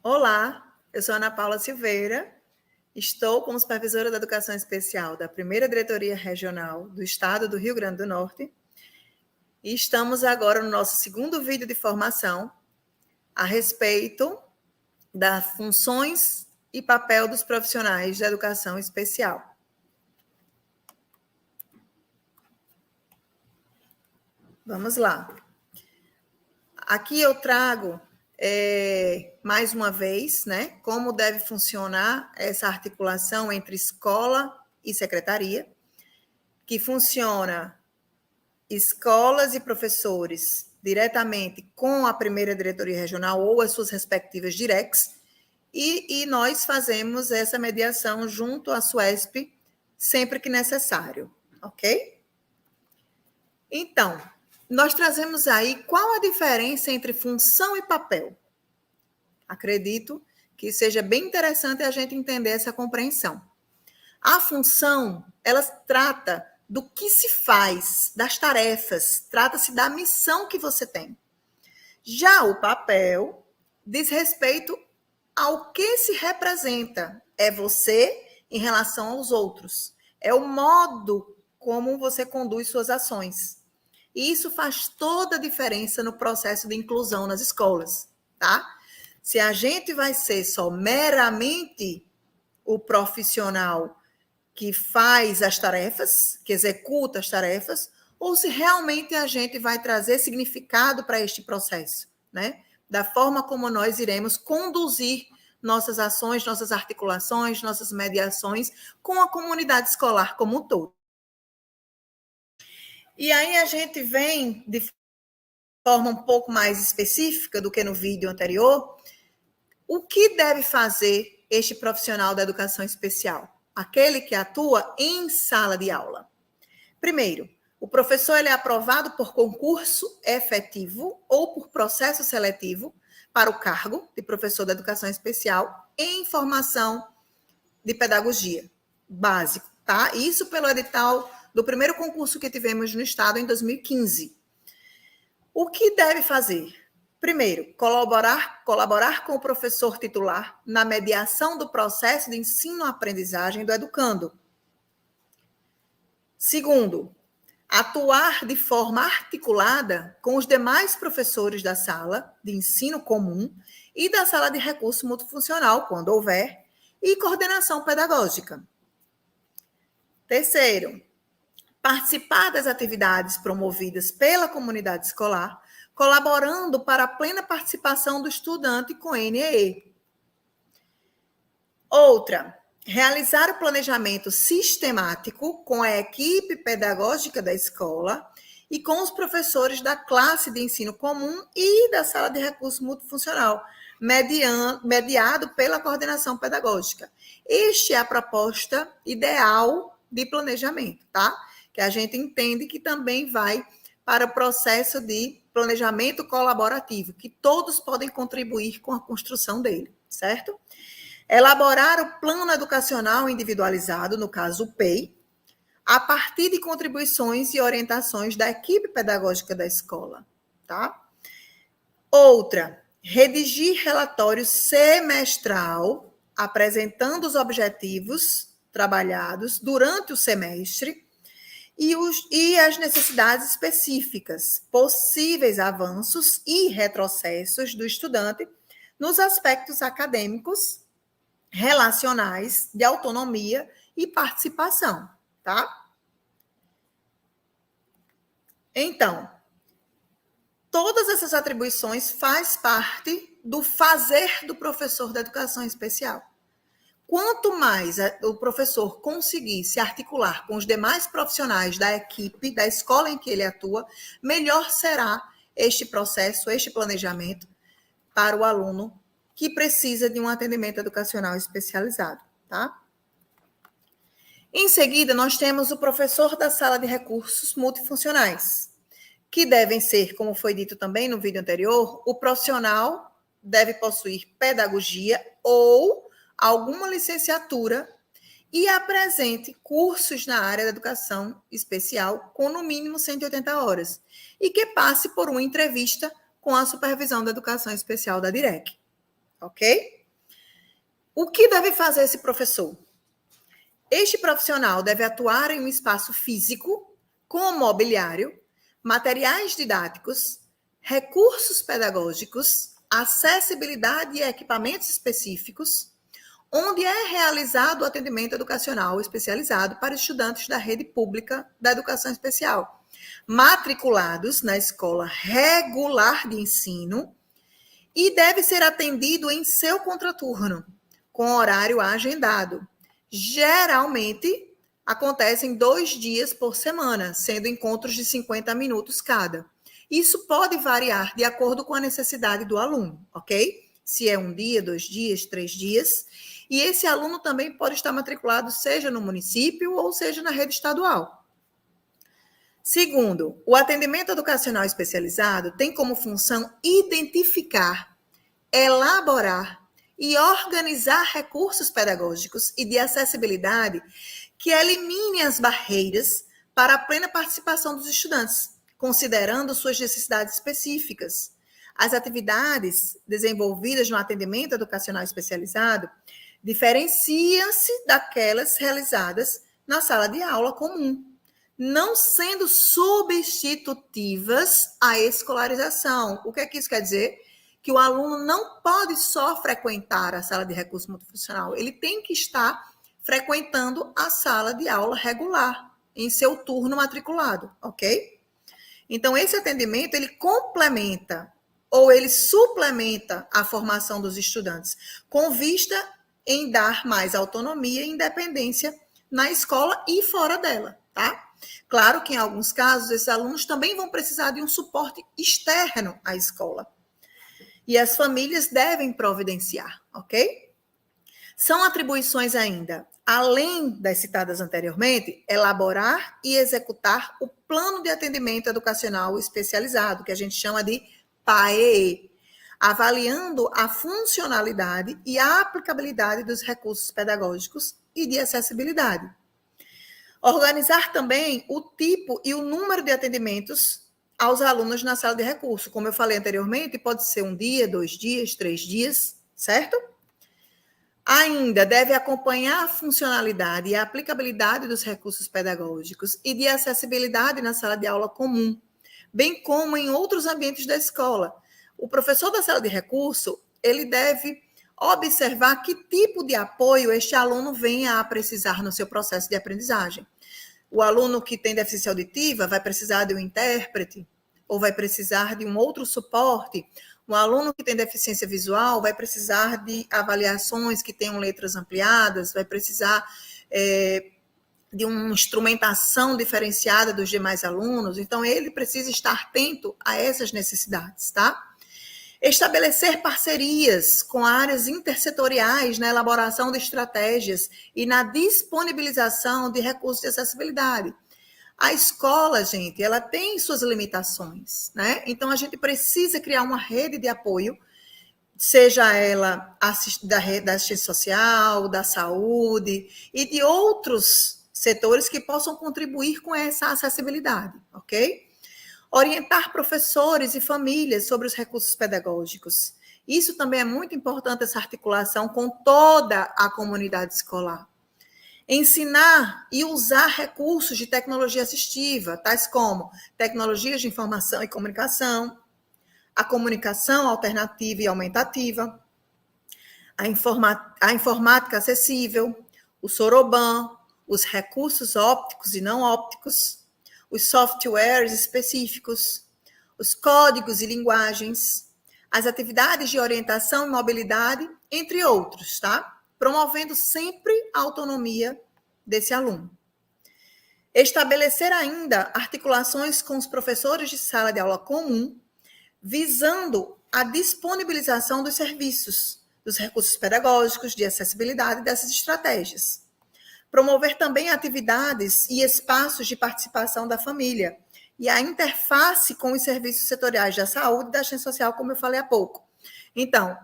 Olá, eu sou Ana Paula Silveira, estou como supervisora da Educação Especial da Primeira Diretoria Regional do Estado do Rio Grande do Norte e estamos agora no nosso segundo vídeo de formação a respeito das funções e papel dos profissionais da educação especial. Vamos lá. Aqui eu trago mais uma vez, né, como deve funcionar essa articulação entre escola e secretaria, que funciona escolas e professores diretamente com a primeira diretoria regional ou as suas respectivas directs, e nós fazemos essa mediação junto à SUESP sempre que necessário, ok? Então, nós trazemos aí qual a diferença entre função e papel. Acredito que seja bem interessante a gente entender essa compreensão. A função, ela trata do que se faz, das tarefas, trata-se da missão que você tem. Já o papel diz respeito ao que se representa, é você em relação aos outros, é o modo como você conduz suas ações. E isso faz toda a diferença no processo de inclusão nas escolas, tá? Se a gente vai ser só meramente o profissional que faz as tarefas, que executa as tarefas, ou se realmente a gente vai trazer significado para este processo, né? Da forma como nós iremos conduzir nossas ações, nossas articulações, nossas mediações com a comunidade escolar como um todo. E aí a gente vem de forma um pouco mais específica do que no vídeo anterior, o que deve fazer este profissional da educação especial? Aquele que atua em sala de aula. Primeiro, o professor ele é aprovado por concurso efetivo ou por processo seletivo para o cargo de professor da educação especial em formação de pedagogia básico, tá? Isso pelo edital do primeiro concurso que tivemos no estado em 2015. O que deve fazer? Primeiro, colaborar com o professor titular na mediação do processo de ensino-aprendizagem do educando. Segundo, atuar de forma articulada com os demais professores da sala de ensino comum e da sala de recurso multifuncional, quando houver, e coordenação pedagógica. Terceiro, participar das atividades promovidas pela comunidade escolar, colaborando para a plena participação do estudante com NEE. Outra, realizar o planejamento sistemático com a equipe pedagógica da escola e com os professores da classe de ensino comum e da sala de recurso multifuncional, mediado pela coordenação pedagógica. Esta é a proposta ideal de planejamento, tá? Que a gente entende que também vai para o processo de planejamento colaborativo, que todos podem contribuir com a construção dele, certo? Elaborar o plano educacional individualizado, no caso o PEI, a partir de contribuições e orientações da equipe pedagógica da escola, tá? Outra, redigir relatório semestral apresentando os objetivos trabalhados durante o semestre e as necessidades específicas, possíveis avanços e retrocessos do estudante nos aspectos acadêmicos, relacionais, de autonomia e participação, tá? Então, todas essas atribuições faz parte do fazer do professor da educação especial. Quanto mais o professor conseguir se articular com os demais profissionais da equipe, da escola em que ele atua, melhor será este processo, este planejamento para o aluno que precisa de um atendimento educacional especializado, tá? Em seguida, nós temos o professor da sala de recursos multifuncionais, que devem ser, como foi dito também no vídeo anterior, o profissional deve possuir pedagogia ou alguma licenciatura e apresente cursos na área da educação especial com no mínimo 180 horas e que passe por uma entrevista com a supervisão da educação especial da DIREC. ok? O que deve fazer esse professor? Este profissional deve atuar em um espaço físico, com mobiliário, materiais didáticos, recursos pedagógicos, acessibilidade e equipamentos específicos, onde é realizado o atendimento educacional especializado para estudantes da rede pública da educação especial, matriculados na escola regular de ensino, e deve ser atendido em seu contraturno, com horário agendado. Geralmente, acontecem 2 dias por semana, sendo encontros de 50 minutos cada. Isso pode variar de acordo com a necessidade do aluno, ok? Se é 1 dia, 2 dias, 3 dias. E esse aluno também pode estar matriculado seja no município ou seja na rede estadual. Segundo, o atendimento educacional especializado tem como função identificar, elaborar e organizar recursos pedagógicos e de acessibilidade que eliminem as barreiras para a plena participação dos estudantes, considerando suas necessidades específicas. As atividades desenvolvidas no atendimento educacional especializado diferenciam-se daquelas realizadas na sala de aula comum, não sendo substitutivas à escolarização. O que é que isso quer dizer? Que o aluno não pode só frequentar a sala de recurso multifuncional, ele tem que estar frequentando a sala de aula regular, em seu turno matriculado, ok? Então, esse atendimento, ele complementa ou ele suplementa a formação dos estudantes, com vista em dar mais autonomia e independência na escola e fora dela, tá? Claro que, em alguns casos, esses alunos também vão precisar de um suporte externo à escola. E as famílias devem providenciar, ok? São atribuições ainda, além das citadas anteriormente, elaborar e executar o plano de atendimento educacional especializado, que a gente chama de PAEE, avaliando a funcionalidade e a aplicabilidade dos recursos pedagógicos e de acessibilidade. Organizar também o tipo e o número de atendimentos aos alunos na sala de recurso. Como eu falei anteriormente, pode ser 1 dia, 2 dias, 3 dias, certo? Ainda deve acompanhar a funcionalidade e a aplicabilidade dos recursos pedagógicos e de acessibilidade na sala de aula comum, bem como em outros ambientes da escola. O professor da sala de recurso, ele deve observar que tipo de apoio este aluno venha a precisar no seu processo de aprendizagem. O aluno que tem deficiência auditiva vai precisar de um intérprete ou vai precisar de um outro suporte. O aluno que tem deficiência visual vai precisar de avaliações que tenham letras ampliadas, vai precisar de uma instrumentação diferenciada dos demais alunos. Então, ele precisa estar atento a essas necessidades, tá? Estabelecer parcerias com áreas intersetoriais na elaboração de estratégias e na disponibilização de recursos de acessibilidade. A escola, gente, ela tem suas limitações, né? Então, a gente precisa criar uma rede de apoio, seja ela da assistência social, da saúde e de outros setores que possam contribuir com essa acessibilidade, ok? Orientar professores e famílias sobre os recursos pedagógicos. Isso também é muito importante, essa articulação com toda a comunidade escolar. Ensinar e usar recursos de tecnologia assistiva, tais como tecnologias de informação e comunicação, a comunicação alternativa e aumentativa, a informática acessível, o Soroban, os recursos ópticos e não ópticos, os softwares específicos, os códigos e linguagens, as atividades de orientação e mobilidade, entre outros, tá? Promovendo sempre a autonomia desse aluno. Estabelecer ainda articulações com os professores de sala de aula comum, visando a disponibilização dos serviços, dos recursos pedagógicos, de acessibilidade dessas estratégias. Promover também atividades e espaços de participação da família e a interface com os serviços setoriais da saúde e da assistência social, como eu falei há pouco. Então,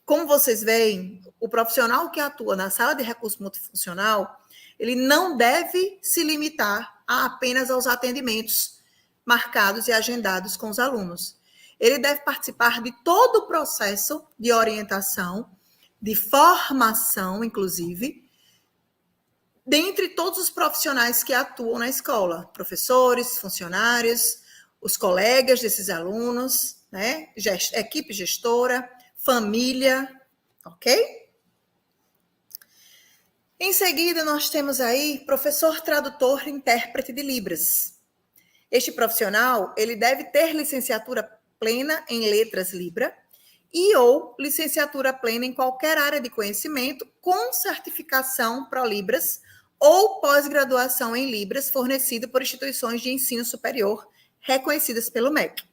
como vocês veem, o profissional que atua na sala de recurso multifuncional, ele não deve se limitar apenas aos atendimentos marcados e agendados com os alunos. ele deve participar de todo o processo de orientação, de formação, inclusive, dentre todos os profissionais que atuam na escola, professores, funcionários, os colegas desses alunos, né? Equipe gestora, família, ok? Em seguida, nós temos aí professor tradutor intérprete de Libras. Este profissional, ele deve ter licenciatura plena em letras Libra e ou licenciatura plena em qualquer área de conhecimento com certificação Prolibras ou pós-graduação em Libras fornecido por instituições de ensino superior reconhecidas pelo MEC.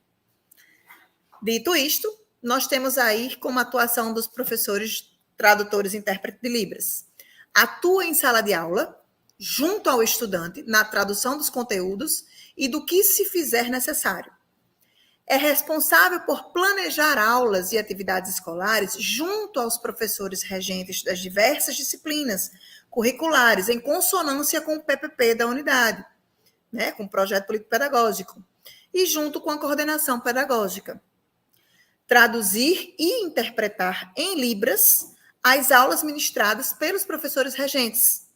Dito isto, nós temos aí como atuação dos professores tradutores e intérpretes de Libras. Atua em sala de aula, junto ao estudante, na tradução dos conteúdos e do que se fizer necessário. É responsável por planejar aulas e atividades escolares junto aos professores regentes das diversas disciplinas curriculares, em consonância com o PPP da unidade, né, com o projeto político-pedagógico, e junto com a coordenação pedagógica. Traduzir e interpretar em Libras as aulas ministradas pelos professores regentes,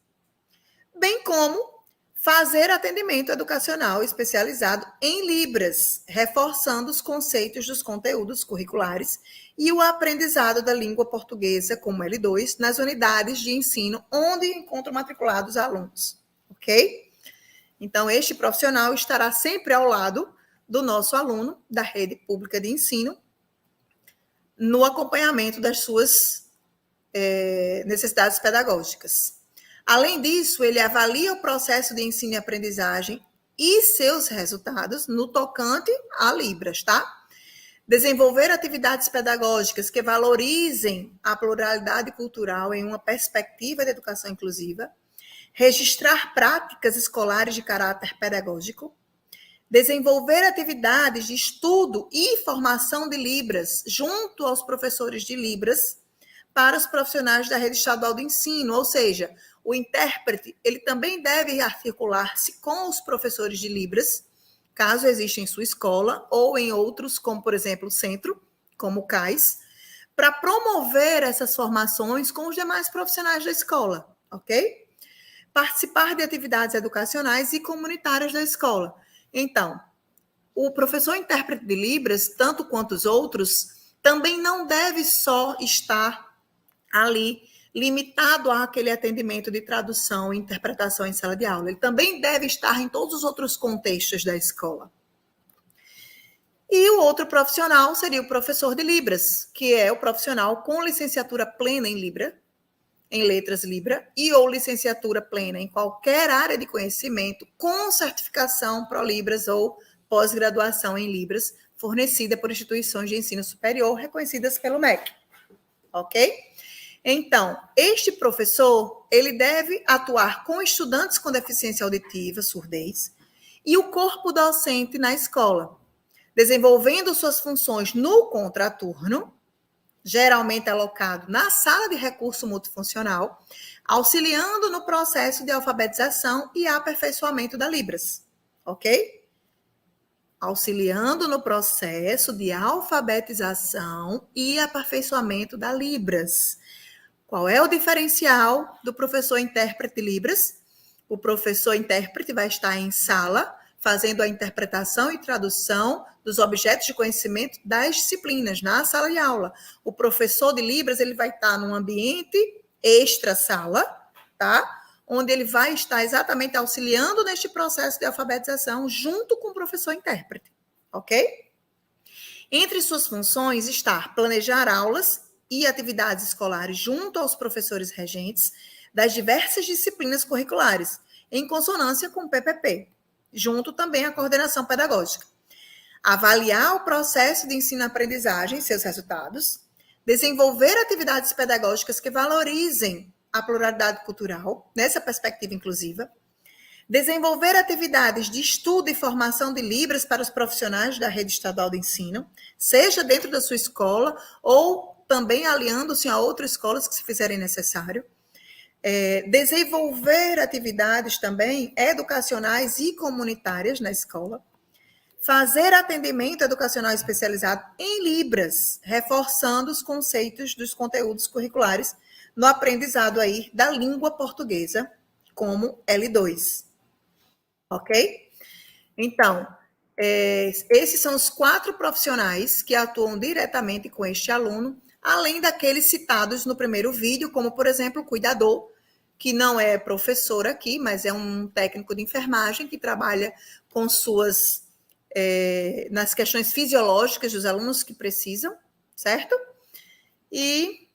bem como fazer atendimento educacional especializado em Libras, reforçando os conceitos dos conteúdos curriculares e o aprendizado da língua portuguesa como L2 nas unidades de ensino onde encontram matriculados alunos, ok? Então, este profissional estará sempre ao lado do nosso aluno da rede pública de ensino no acompanhamento das suas necessidades pedagógicas. Além disso, ele avalia o processo de ensino e aprendizagem e seus resultados no tocante a Libras, tá? Desenvolver atividades pedagógicas que valorizem a pluralidade cultural em uma perspectiva de educação inclusiva, registrar práticas escolares de caráter pedagógico, desenvolver atividades de estudo e formação de Libras junto aos professores de Libras para os profissionais da rede estadual de ensino, ou seja, o intérprete, ele também deve articular-se com os professores de Libras, caso exista em sua escola, ou em outros, como, por exemplo, o centro, como o CAIS, para promover essas formações com os demais profissionais da escola, ok? Participar de atividades educacionais e comunitárias da escola. Então, o professor intérprete de Libras, tanto quanto os outros, também não deve só estar ali limitado àquele atendimento de tradução e interpretação em sala de aula. Ele também deve estar em todos os outros contextos da escola. E o outro profissional seria o professor de Libras, que é o profissional com licenciatura plena em Libra, em letras Libra, e ou licenciatura plena em qualquer área de conhecimento com certificação Prolibras ou pós-graduação em Libras, fornecida por instituições de ensino superior reconhecidas pelo MEC. Ok? Então, este professor, ele deve atuar com estudantes com deficiência auditiva, surdez, e o corpo docente na escola, desenvolvendo suas funções no contraturno, geralmente alocado na sala de recurso multifuncional, auxiliando no processo de alfabetização e aperfeiçoamento da Libras, ok? Auxiliando no processo de alfabetização e aperfeiçoamento da Libras. Qual é o diferencial do professor intérprete de Libras? O professor intérprete vai estar em sala, fazendo a interpretação e tradução dos objetos de conhecimento das disciplinas, na sala de aula. O professor de Libras, ele vai estar num ambiente extra-sala, tá? Onde ele vai estar exatamente auxiliando neste processo de alfabetização junto com o professor intérprete, ok? Entre suas funções está planejar aulas e atividades escolares junto aos professores regentes das diversas disciplinas curriculares, em consonância com o PPP, junto também à coordenação pedagógica. Avaliar o processo de ensino-aprendizagem e seus resultados, desenvolver atividades pedagógicas que valorizem a pluralidade cultural, nessa perspectiva inclusiva, desenvolver atividades de estudo e formação de Libras para os profissionais da rede estadual de ensino, seja dentro da sua escola ou também aliando-se a outras escolas que se fizerem necessário. Desenvolver atividades também educacionais e comunitárias na escola. fazer atendimento educacional especializado em Libras, reforçando os conceitos dos conteúdos curriculares no aprendizado aí da língua portuguesa como L2. Ok? Então, esses são os 4 profissionais que atuam diretamente com este aluno, além daqueles citados no primeiro vídeo, como, por exemplo, o cuidador, que não é professor aqui, mas é um técnico de enfermagem que trabalha com nas questões fisiológicas dos alunos que precisam, certo? E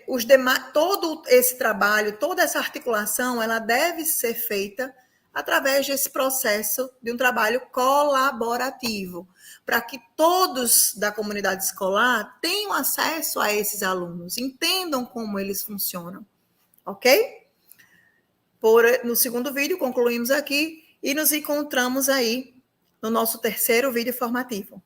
os demais, todo esse trabalho, toda essa articulação, ela deve ser feita através desse processo de um trabalho colaborativo, para que todos da comunidade escolar tenham acesso a esses alunos, entendam como eles funcionam, ok? No segundo vídeo, concluímos aqui e nos encontramos aí no nosso terceiro vídeo formativo.